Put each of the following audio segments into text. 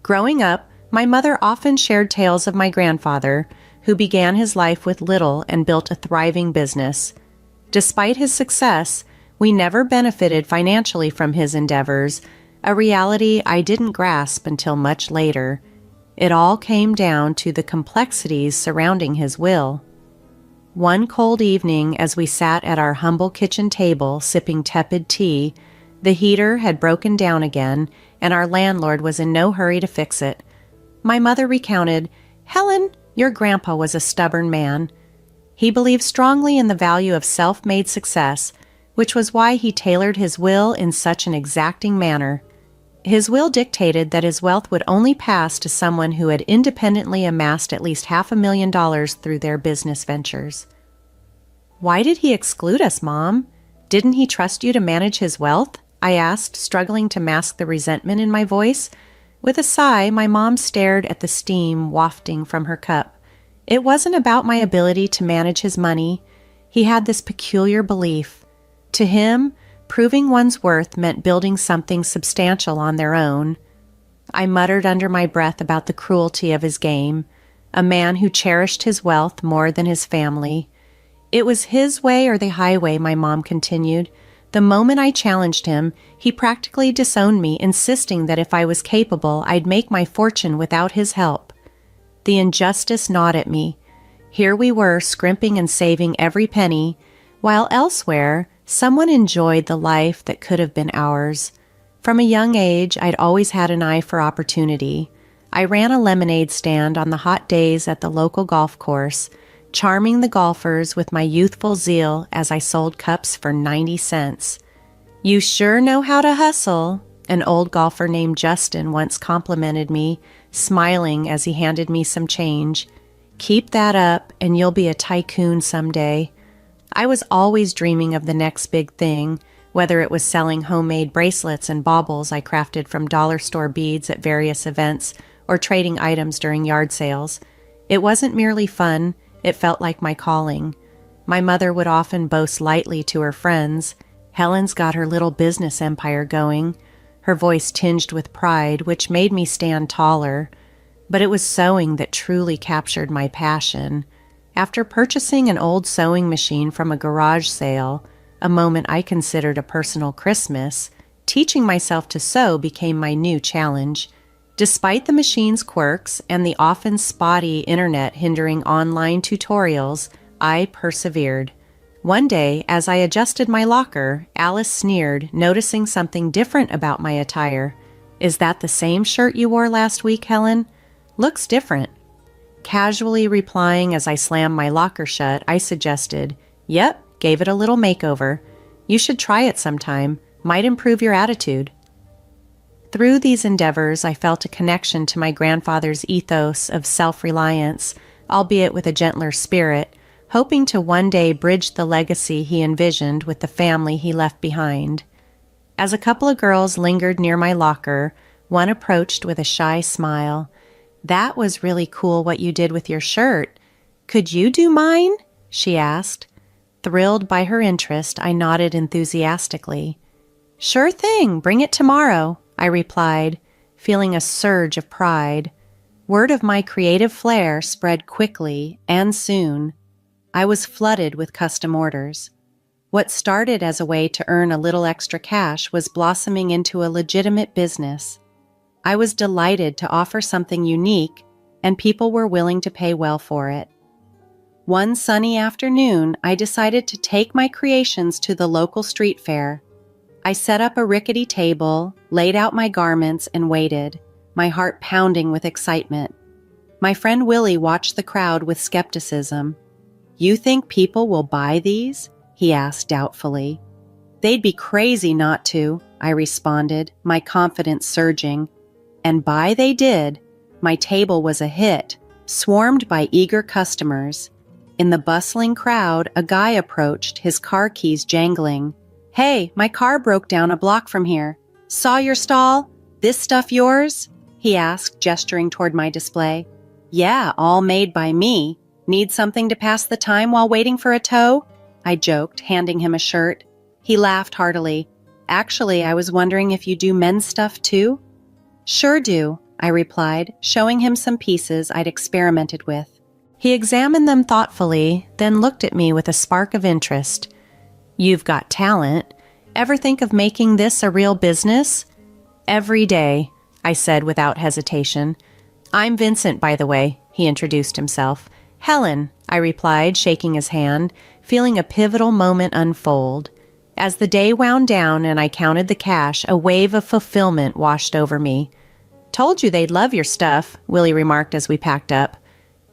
Growing up, my mother often shared tales of my grandfather, who began his life with little and built a thriving business. Despite his success, we never benefited financially from his endeavors, a reality I didn't grasp until much later. It all came down to the complexities surrounding his will. One cold evening, as we sat at our humble kitchen table sipping tepid tea, the heater had broken down again, and our landlord was in no hurry to fix it. My mother recounted, "Helen, your grandpa was a stubborn man. He believed strongly in the value of self-made success, which was why he tailored his will in such an exacting manner. His will dictated that his wealth would only pass to someone who had independently amassed at least $500,000 through their business ventures." "Why did he exclude us, Mom? Didn't he trust you to manage his wealth?" I asked, struggling to mask the resentment in my voice. With a sigh, my mom stared at the steam wafting from her cup. "It wasn't about my ability to manage his money. He had this peculiar belief. To him, proving one's worth meant building something substantial on their own." I muttered under my breath about the cruelty of his game, a man who cherished his wealth more than his family. "It was his way or the highway," my mom continued. "The moment I challenged him, he practically disowned me, insisting that if I was capable, I'd make my fortune without his help." The injustice gnawed at me. Here we were, scrimping and saving every penny, while elsewhere, someone enjoyed the life that could have been ours. From a young age, I'd always had an eye for opportunity. I ran a lemonade stand on the hot days at the local golf course, charming the golfers with my youthful zeal as I sold cups for 90 cents. "You sure know how to hustle," an old golfer named Justin once complimented me, smiling as he handed me some change. "Keep that up and you'll be a tycoon someday." I was always dreaming of the next big thing, whether it was selling homemade bracelets and baubles I crafted from dollar store beads at various events or trading items during yard sales. It wasn't merely fun. It felt like my calling. My mother would often boast lightly to her friends, "Helen's got her little business empire going," her voice tinged with pride, which made me stand taller. But it was sewing that truly captured my passion. After purchasing an old sewing machine from a garage sale, a moment I considered a personal Christmas, teaching myself to sew became my new challenge. Despite the machine's quirks and the often spotty internet hindering online tutorials, I persevered. One day, as I adjusted my locker, Alice sneered, noticing something different about my attire. "Is that the same shirt you wore last week, Helen? Looks different." Casually replying as I slammed my locker shut, I suggested, "Yep, gave it a little makeover. You should try it sometime. Might improve your attitude." Through these endeavors, I felt a connection to my grandfather's ethos of self-reliance, albeit with a gentler spirit, hoping to one day bridge the legacy he envisioned with the family he left behind. As a couple of girls lingered near my locker, one approached with a shy smile. "That was really cool what you did with your shirt. Could you do mine?" she asked. Thrilled by her interest, I nodded enthusiastically. "Sure thing, bring it tomorrow," I replied, feeling a surge of pride. Word of my creative flair spread quickly and soon. I was flooded with custom orders. What started as a way to earn a little extra cash was blossoming into a legitimate business. I was delighted to offer something unique, and people were willing to pay well for it. One sunny afternoon, I decided to take my creations to the local street fair. I set up a rickety table, laid out my garments, and waited, my heart pounding with excitement. My friend Willie watched the crowd with skepticism. "You think people will buy these?" he asked doubtfully. "They'd be crazy not to," I responded, my confidence surging. And buy they did. My table was a hit, swarmed by eager customers. In the bustling crowd, a guy approached, his car keys jangling. "Hey, my car broke down a block from here. Saw your stall? This stuff yours?" he asked, gesturing toward my display. "Yeah, all made by me. Need something to pass the time while waiting for a tow?" I joked, handing him a shirt. He laughed heartily. "Actually, I was wondering if you do men's stuff too?" "Sure do. I replied, showing him some pieces I'd experimented with. He examined them thoughtfully, then looked at me with a spark of interest. "You've got talent. Ever think of making this a real business?" "Every day," I said without hesitation. "I'm Vincent, by the way," he introduced himself. "Helen," I replied, shaking his hand, feeling a pivotal moment unfold. As the day wound down and I counted the cash, a wave of fulfillment washed over me. "Told you they'd love your stuff," Willie remarked as we packed up.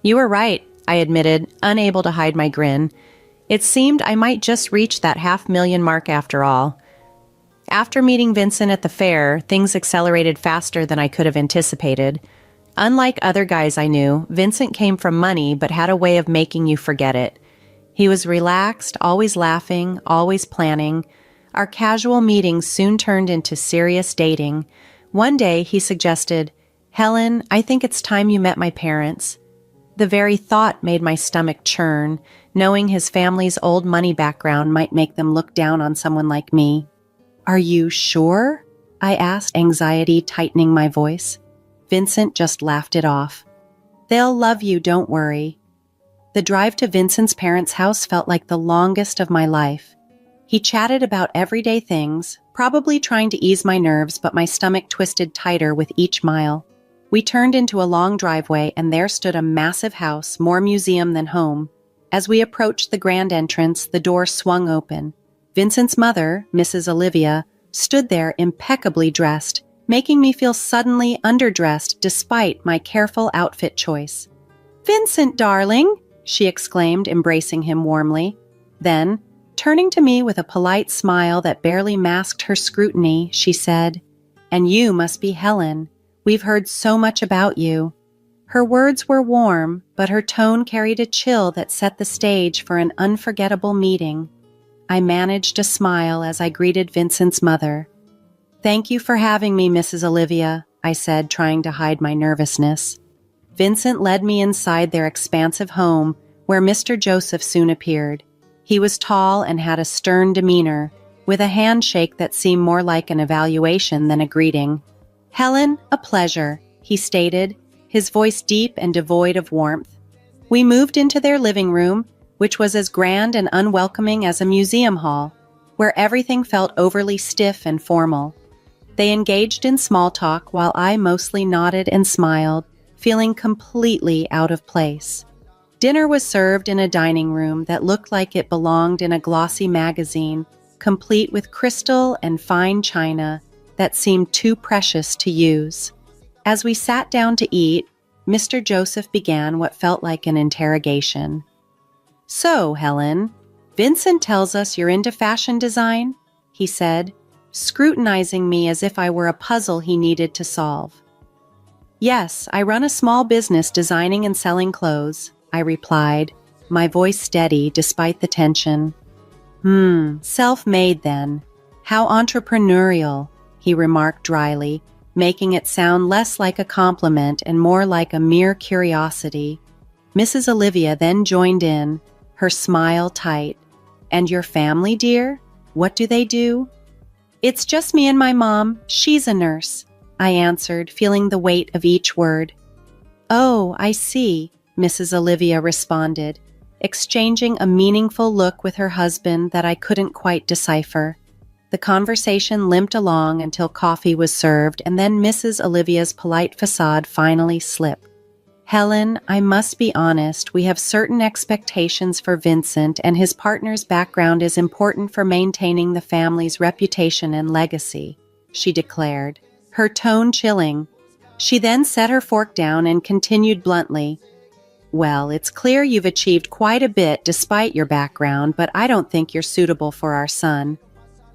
"You were right," I admitted, unable to hide my grin. It seemed I might just reach that $500,000 mark after all. After meeting Vincent at the fair, things accelerated faster than I could have anticipated. Unlike other guys I knew, Vincent came from money but had a way of making you forget it. He was relaxed, always laughing, always planning. Our casual meetings soon turned into serious dating. One day he suggested, "Helen, I think it's time you met my parents." The very thought made my stomach churn, knowing his family's old money background might make them look down on someone like me. "Are you sure?" I asked, anxiety tightening my voice. Vincent just laughed it off. "They'll love you, don't worry." The drive to Vincent's parents' house felt like the longest of my life. He chatted about everyday things, probably trying to ease my nerves, but my stomach twisted tighter with each mile. We turned into a long driveway, and there stood a massive house, more museum than home. As we approached the grand entrance, the door swung open. Vincent's mother, Mrs. Olivia, stood there impeccably dressed, making me feel suddenly underdressed despite my careful outfit choice. "Vincent, darling!" she exclaimed, embracing him warmly. Then, turning to me with a polite smile that barely masked her scrutiny, she said, "And you must be Helen. We've heard so much about you." Her words were warm, but her tone carried a chill that set the stage for an unforgettable meeting. I managed a smile as I greeted Vincent's mother. "Thank you for having me, Mrs. Olivia," I said, trying to hide my nervousness. Vincent led me inside their expansive home, where Mr. Joseph soon appeared. He was tall and had a stern demeanor, with a handshake that seemed more like an evaluation than a greeting. "Helen, a pleasure," he stated, his voice deep and devoid of warmth. We moved into their living room, which was as grand and unwelcoming as a museum hall, where everything felt overly stiff and formal. They engaged in small talk while I mostly nodded and smiled, feeling completely out of place. Dinner was served in a dining room that looked like it belonged in a glossy magazine, complete with crystal and fine china that seemed too precious to use. As we sat down to eat, Mr. Joseph began what felt like an interrogation. "So, Helen, Vincent tells us you're into fashion design?" he said, scrutinizing me as if I were a puzzle he needed to solve. "Yes, I run a small business designing and selling clothes," I replied, my voice steady despite the tension. Self-made then. How entrepreneurial," he remarked dryly, making it sound less like a compliment and more like a mere curiosity. Mrs. Olivia then joined in, her smile tight. "And your family, dear? What do they do?" "It's just me and my mom. She's a nurse," I answered, feeling the weight of each word. "Oh, I see," Mrs. Olivia responded, exchanging a meaningful look with her husband that I couldn't quite decipher. The conversation limped along until coffee was served, and then Mrs. Olivia's polite facade finally slipped. "Helen, I must be honest, we have certain expectations for Vincent, and his partner's background is important for maintaining the family's reputation and legacy," she declared, her tone chilling. She then set her fork down and continued bluntly, "Well, it's clear you've achieved quite a bit despite your background, but I don't think you're suitable for our son.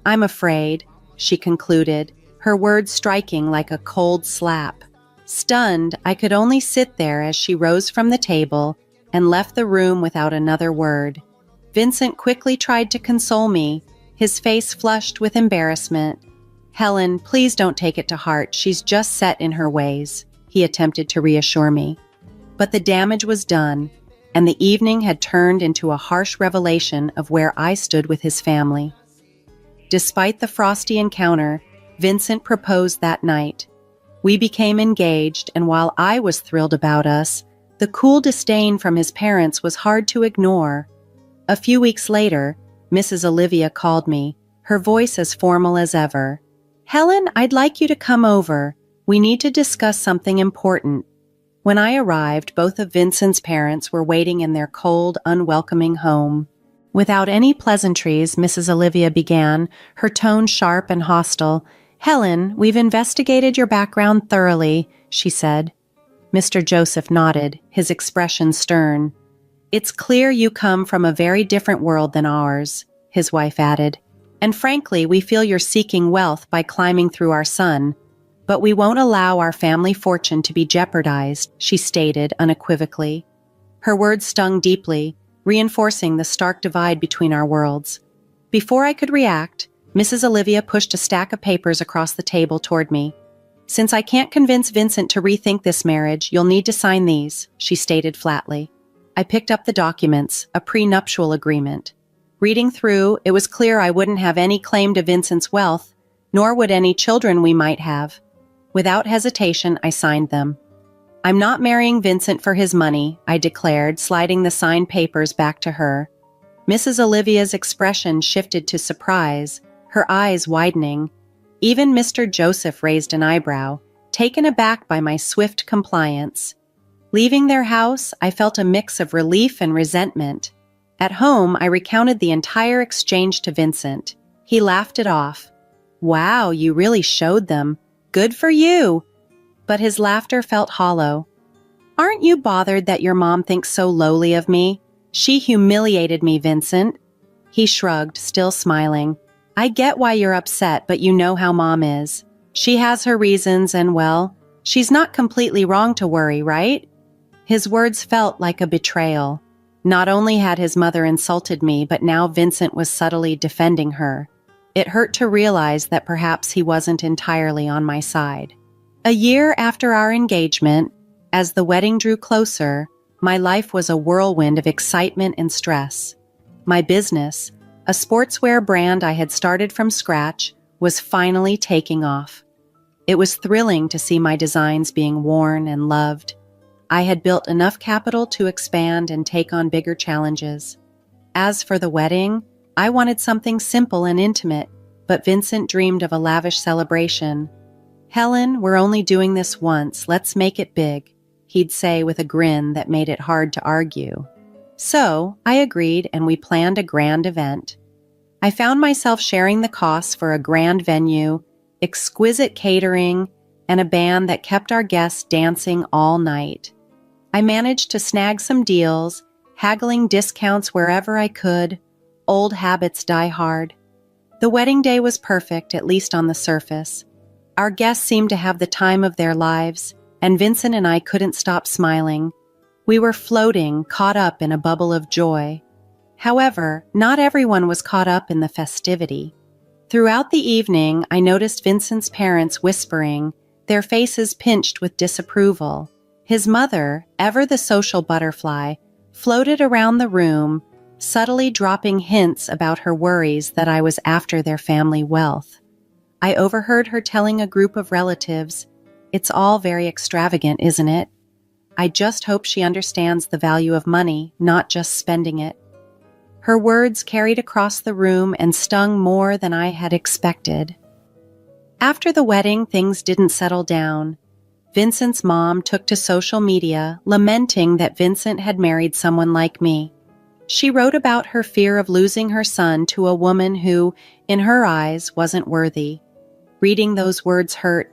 I'm afraid," she concluded, her words striking like a cold slap. Stunned, I could only sit there as she rose from the table and left the room without another word. Vincent quickly tried to console me, his face flushed with embarrassment. "Helen, please don't take it to heart. She's just set in her ways," he attempted to reassure me. But the damage was done, and the evening had turned into a harsh revelation of where I stood with his family. Despite the frosty encounter, Vincent proposed that night. We became engaged, and while I was thrilled about us, the cool disdain from his parents was hard to ignore. A few weeks later, Mrs. Olivia called me, her voice as formal as ever. "Helen, I'd like you to come over. We need to discuss something important." When I arrived, both of Vincent's parents were waiting in their cold, unwelcoming home. Without any pleasantries, Mrs. Olivia began, her tone sharp and hostile. "Helen, we've investigated your background thoroughly," she said. Mr. Joseph nodded, his expression stern. "It's clear you come from a very different world than ours," his wife added. "And frankly, we feel you're seeking wealth by climbing through our son. But we won't allow our family fortune to be jeopardized," she stated unequivocally. Her words stung deeply, reinforcing the stark divide between our worlds. Before I could react, Mrs. Olivia pushed a stack of papers across the table toward me. "Since I can't convince Vincent to rethink this marriage, you'll need to sign these," she stated flatly. I picked up the documents, a prenuptial agreement. Reading through, it was clear I wouldn't have any claim to Vincent's wealth, nor would any children we might have. Without hesitation, I signed them. "I'm not marrying Vincent for his money," I declared, sliding the signed papers back to her. Mrs. Olivia's expression shifted to surprise, her eyes widening. Even Mr. Joseph raised an eyebrow, taken aback by my swift compliance. Leaving their house, I felt a mix of relief and resentment. At home, I recounted the entire exchange to Vincent. He laughed it off. "Wow, you really showed them. Good for you!" But his laughter felt hollow. "Aren't you bothered that your mom thinks so lowly of me? She humiliated me, Vincent." He shrugged, still smiling. "I get why you're upset, but you know how Mom is. She has her reasons and, well, she's not completely wrong to worry, right?" His words felt like a betrayal. Not only had his mother insulted me, but now Vincent was subtly defending her. It hurt to realize that perhaps he wasn't entirely on my side. A year after our engagement, as the wedding drew closer, my life was a whirlwind of excitement and stress. My business, a sportswear brand I had started from scratch, was finally taking off. It was thrilling to see my designs being worn and loved. I had built enough capital to expand and take on bigger challenges. As for the wedding, I wanted something simple and intimate, but Vincent dreamed of a lavish celebration. "Helen, we're only doing this once. Let's make it big," he'd say with a grin that made it hard to argue. So, I agreed, and we planned a grand event. I found myself sharing the costs for a grand venue, exquisite catering, and a band that kept our guests dancing all night. I managed to snag some deals, haggling discounts wherever I could. Old habits die hard. The wedding day was perfect, at least on the surface. Our guests seemed to have the time of their lives, and Vincent and I couldn't stop smiling. We were floating, caught up in a bubble of joy. However, not everyone was caught up in the festivity. Throughout the evening, I noticed Vincent's parents whispering, their faces pinched with disapproval. His mother, ever the social butterfly, floated around the room, subtly dropping hints about her worries that I was after their family wealth. I overheard her telling a group of relatives, "It's all very extravagant, isn't it? I just hope she understands the value of money, not just spending it." Her words carried across the room and stung more than I had expected. After the wedding, things didn't settle down. Vincent's mom took to social media, lamenting that Vincent had married someone like me. She wrote about her fear of losing her son to a woman who, in her eyes, wasn't worthy. Reading those words hurt.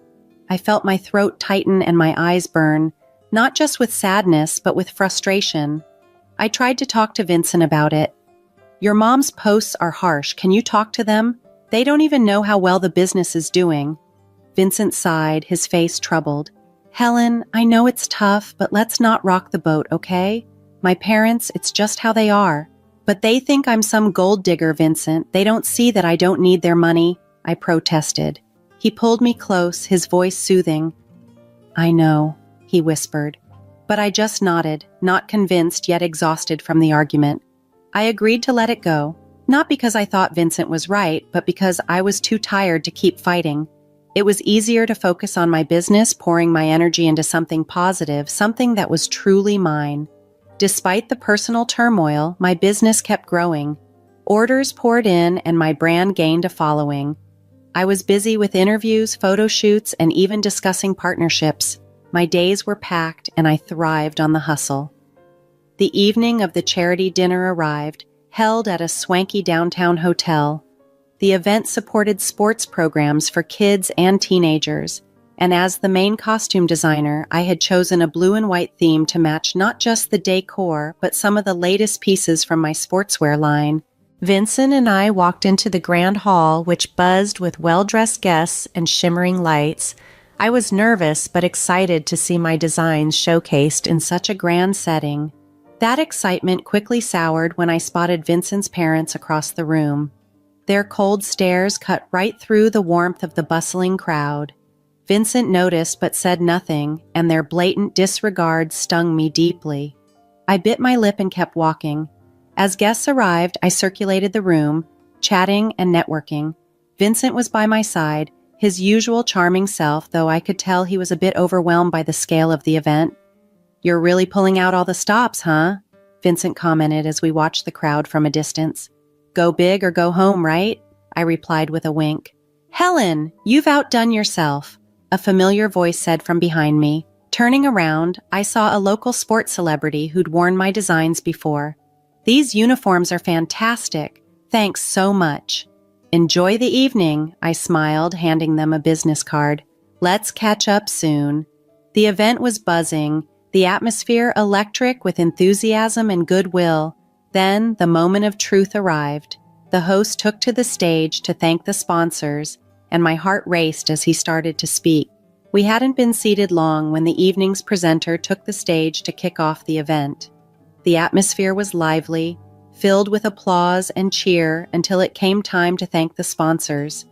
I felt my throat tighten and my eyes burn, not just with sadness, but with frustration. I tried to talk to Vincent about it. "Your mom's posts are harsh. Can you talk to them? They don't even know how well the business is doing." Vincent sighed, his face troubled. "Helen, I know it's tough, but let's not rock the boat, okay? My parents, it's just how they are. But they think I'm some gold digger, Vincent. They don't see that I don't need their money," I protested. He pulled me close, his voice soothing. "I know," he whispered. But I just nodded, not convinced yet exhausted from the argument. I agreed to let it go, not because I thought Vincent was right, but because I was too tired to keep fighting. It was easier to focus on my business, pouring my energy into something positive, something that was truly mine. Despite the personal turmoil, my business kept growing. Orders poured in and my brand gained a following. I was busy with interviews, photo shoots, and even discussing partnerships. My days were packed and I thrived on the hustle. The evening of the charity dinner arrived, held at a swanky downtown hotel. The event supported sports programs for kids and teenagers, and as the main costume designer, I had chosen a blue and white theme to match not just the decor, but some of the latest pieces from my sportswear line. Vincent and I walked into the grand hall, which buzzed with well-dressed guests and shimmering lights. I was nervous but excited to see my designs showcased in such a grand setting. That excitement quickly soured when I spotted Vincent's parents across the room. Their cold stares cut right through the warmth of the bustling crowd. Vincent noticed but said nothing, and their blatant disregard stung me deeply. I bit my lip and kept walking. As guests arrived, I circulated the room, chatting and networking. Vincent was by my side, his usual charming self, though I could tell he was a bit overwhelmed by the scale of the event. "You're really pulling out all the stops, huh?" Vincent commented as we watched the crowd from a distance. "Go big or go home, right?" I replied with a wink. "Helen, you've outdone yourself," a familiar voice said from behind me. Turning around, I saw a local sports celebrity who'd worn my designs before. "These uniforms are fantastic. Thanks so much." "Enjoy the evening," I smiled, handing them a business card. "Let's catch up soon." The event was buzzing, the atmosphere electric with enthusiasm and goodwill. Then the moment of truth arrived. The host took to the stage to thank the sponsors, and my heart raced as he started to speak. We hadn't been seated long when the evening's presenter took the stage to kick off the event. The atmosphere was lively, filled with applause and cheer until it came time to thank the sponsors.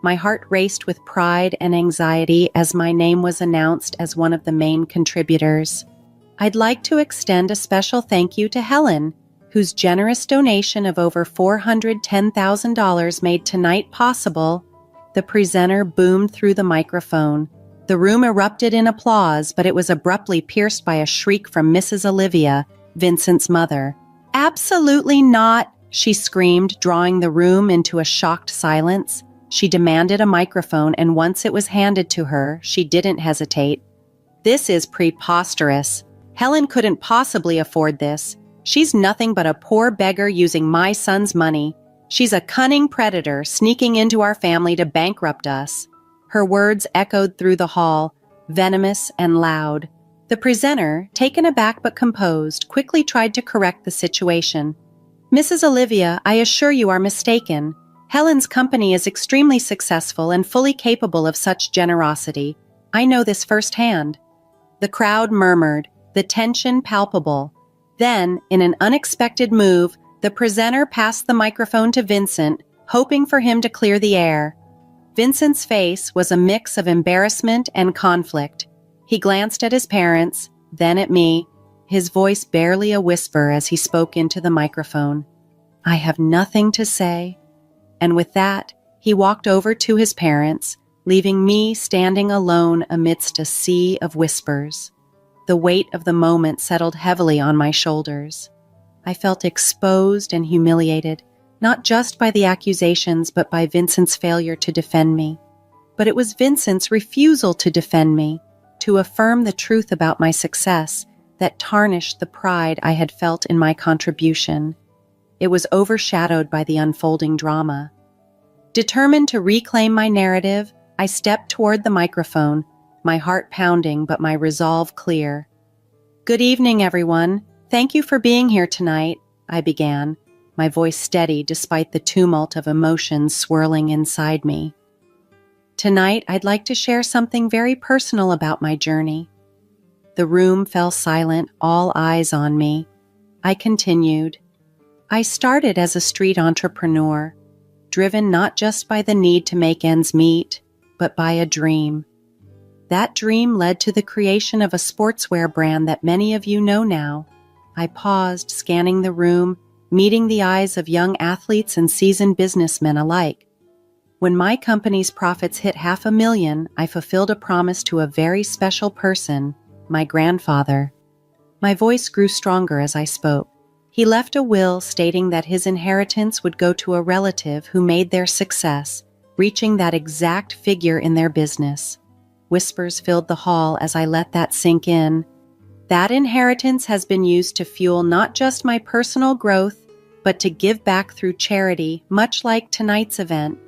My heart raced with pride and anxiety as my name was announced as one of the main contributors. I'd like to extend a special thank you to Helen, whose generous donation of over $410,000 made tonight possible. The presenter boomed through the microphone. The room erupted in applause, but it was abruptly pierced by a shriek from Mrs. Olivia, Vincent's mother. "Absolutely not," she screamed, drawing the room into a shocked silence. She demanded a microphone, and once it was handed to her, she didn't hesitate. "This is preposterous. Helen couldn't possibly afford this. She's nothing but a poor beggar using my son's money. She's a cunning predator sneaking into our family to bankrupt us." Her words echoed through the hall, venomous and loud. The presenter, taken aback but composed, quickly tried to correct the situation. "Mrs. Olivia, I assure you are mistaken. Helen's company is extremely successful and fully capable of such generosity. I know this firsthand." The crowd murmured, the tension palpable. Then, in an unexpected move, the presenter passed the microphone to Vincent, hoping for him to clear the air. Vincent's face was a mix of embarrassment and conflict. He glanced at his parents, then at me, his voice barely a whisper as he spoke into the microphone. "I have nothing to say." And with that, he walked over to his parents, leaving me standing alone amidst a sea of whispers. The weight of the moment settled heavily on my shoulders. I felt exposed and humiliated, not just by the accusations, but by Vincent's failure to defend me. But it was Vincent's refusal to defend me, to affirm the truth about my success, that tarnished the pride I had felt in my contribution. It was overshadowed by the unfolding drama. Determined to reclaim my narrative, I stepped toward the microphone, my heart pounding but my resolve clear. "Good evening, everyone. Thank you for being here tonight," I began, my voice steady despite the tumult of emotions swirling inside me. "Tonight, I'd like to share something very personal about my journey." The room fell silent, all eyes on me. I continued. "I started as a street entrepreneur, driven not just by the need to make ends meet, but by a dream. That dream led to the creation of a sportswear brand that many of you know now." I paused, scanning the room, meeting the eyes of young athletes and seasoned businessmen alike. When my company's profits hit $500,000, I fulfilled a promise to a very special person, my grandfather. My voice grew stronger as I spoke. He left a will stating that his inheritance would go to a relative who made their success, reaching that exact figure in their business. Whispers filled the hall as I let that sink in. That inheritance has been used to fuel not just my personal growth, but to give back through charity, much like tonight's event.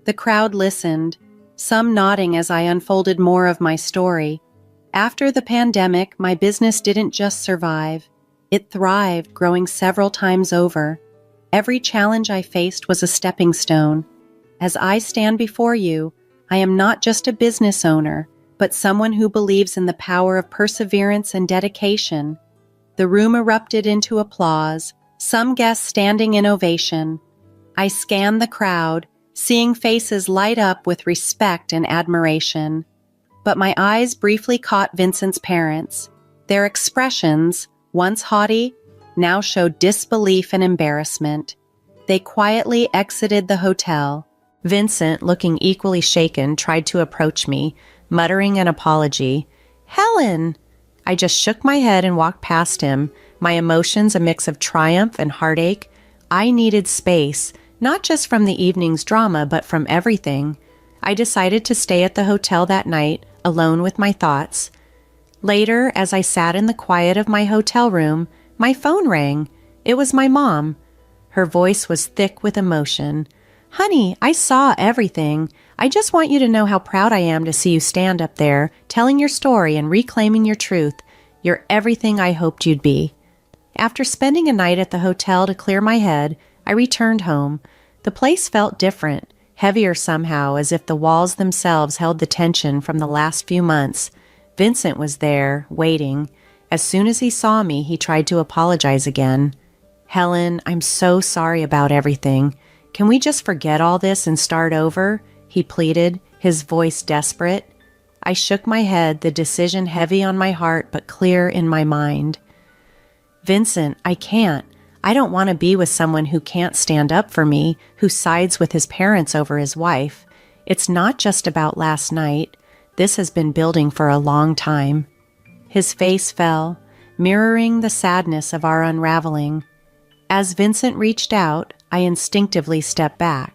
The crowd listened, some nodding as I unfolded more of my story. After the pandemic, my business didn't just survive. It thrived, growing several times over. Every challenge I faced was a stepping stone. As I stand before you, I am not just a business owner, but someone who believes in the power of perseverance and dedication. The room erupted into applause, some guests standing in ovation. I scanned the crowd, seeing faces light up with respect and admiration. But my eyes briefly caught Vincent's parents. Their expressions, once haughty, now showed disbelief and embarrassment. They quietly exited the hotel. Vincent, looking equally shaken, tried to approach me, muttering an apology. "Helen!" I just shook my head and walked past him, my emotions a mix of triumph and heartache. I needed space, not just from the evening's drama, but from everything. I decided to stay at the hotel that night, alone with my thoughts. Later, as I sat in the quiet of my hotel room, my phone rang. It was my mom. Her voice was thick with emotion. "Honey, I saw everything. I just want you to know how proud I am to see you stand up there, telling your story and reclaiming your truth. You're everything I hoped you'd be." After spending a night at the hotel to clear my head, I returned home. The place felt different, heavier somehow, as if the walls themselves held the tension from the last few months. Vincent was there, waiting. As soon as he saw me, he tried to apologize again. "Helen, I'm so sorry about everything. Can we just forget all this and start over?" he pleaded, his voice desperate. I shook my head, the decision heavy on my heart but clear in my mind. "Vincent, I can't. I don't want to be with someone who can't stand up for me, who sides with his parents over his wife. It's not just about last night. This has been building for a long time." His face fell, mirroring the sadness of our unraveling. As Vincent reached out, I instinctively stepped back.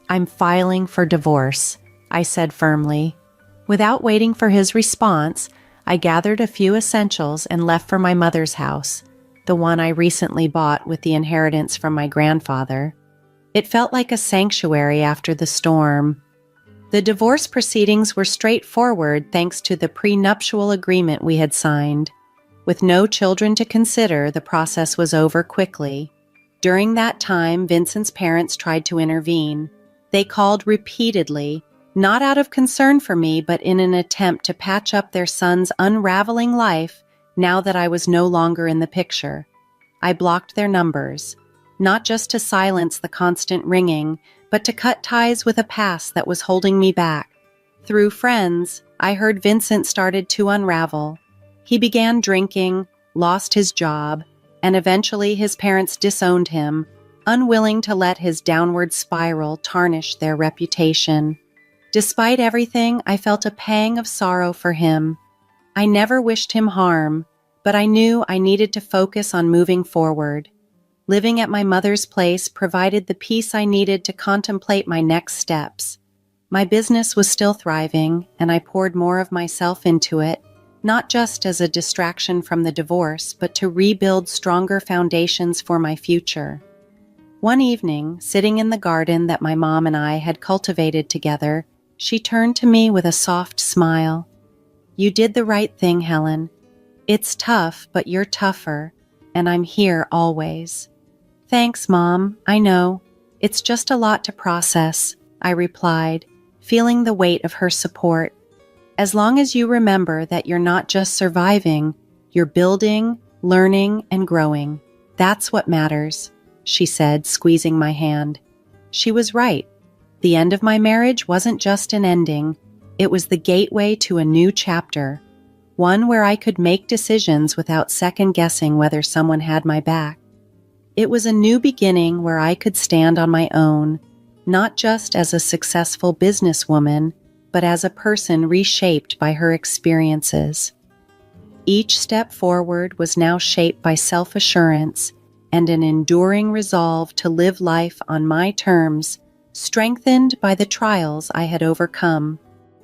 "I'm filing for divorce," I said firmly. Without waiting for his response, I gathered a few essentials and left for my mother's house, the one I recently bought with the inheritance from my grandfather. It felt like a sanctuary after the storm. The divorce proceedings were straightforward thanks to the prenuptial agreement we had signed. With no children to consider, the process was over quickly. During that time, Vincent's parents tried to intervene. They called repeatedly, not out of concern for me, but in an attempt to patch up their son's unraveling life now that I was no longer in the picture. I blocked their numbers, not just to silence the constant ringing, but to cut ties with a past that was holding me back. Through friends, I heard Vincent started to unravel. He began drinking, lost his job, and eventually his parents disowned him, unwilling to let his downward spiral tarnish their reputation. Despite everything, I felt a pang of sorrow for him. I never wished him harm, but I knew I needed to focus on moving forward. Living at my mother's place provided the peace I needed to contemplate my next steps. My business was still thriving, and I poured more of myself into it, not just as a distraction from the divorce, but to rebuild stronger foundations for my future. One evening, sitting in the garden that my mom and I had cultivated together, she turned to me with a soft smile. "You did the right thing, Helen. It's tough, but you're tougher, and I'm here always." "Thanks, Mom. I know. It's just a lot to process," I replied, feeling the weight of her support. "As long as you remember that you're not just surviving, you're building, learning, and growing. That's what matters," she said, squeezing my hand. She was right. The end of my marriage wasn't just an ending. It was the gateway to a new chapter, one where I could make decisions without second-guessing whether someone had my back. It was a new beginning where I could stand on my own, not just as a successful businesswoman, but as a person reshaped by her experiences. Each step forward was now shaped by self-assurance and an enduring resolve to live life on my terms, strengthened by the trials I had overcome.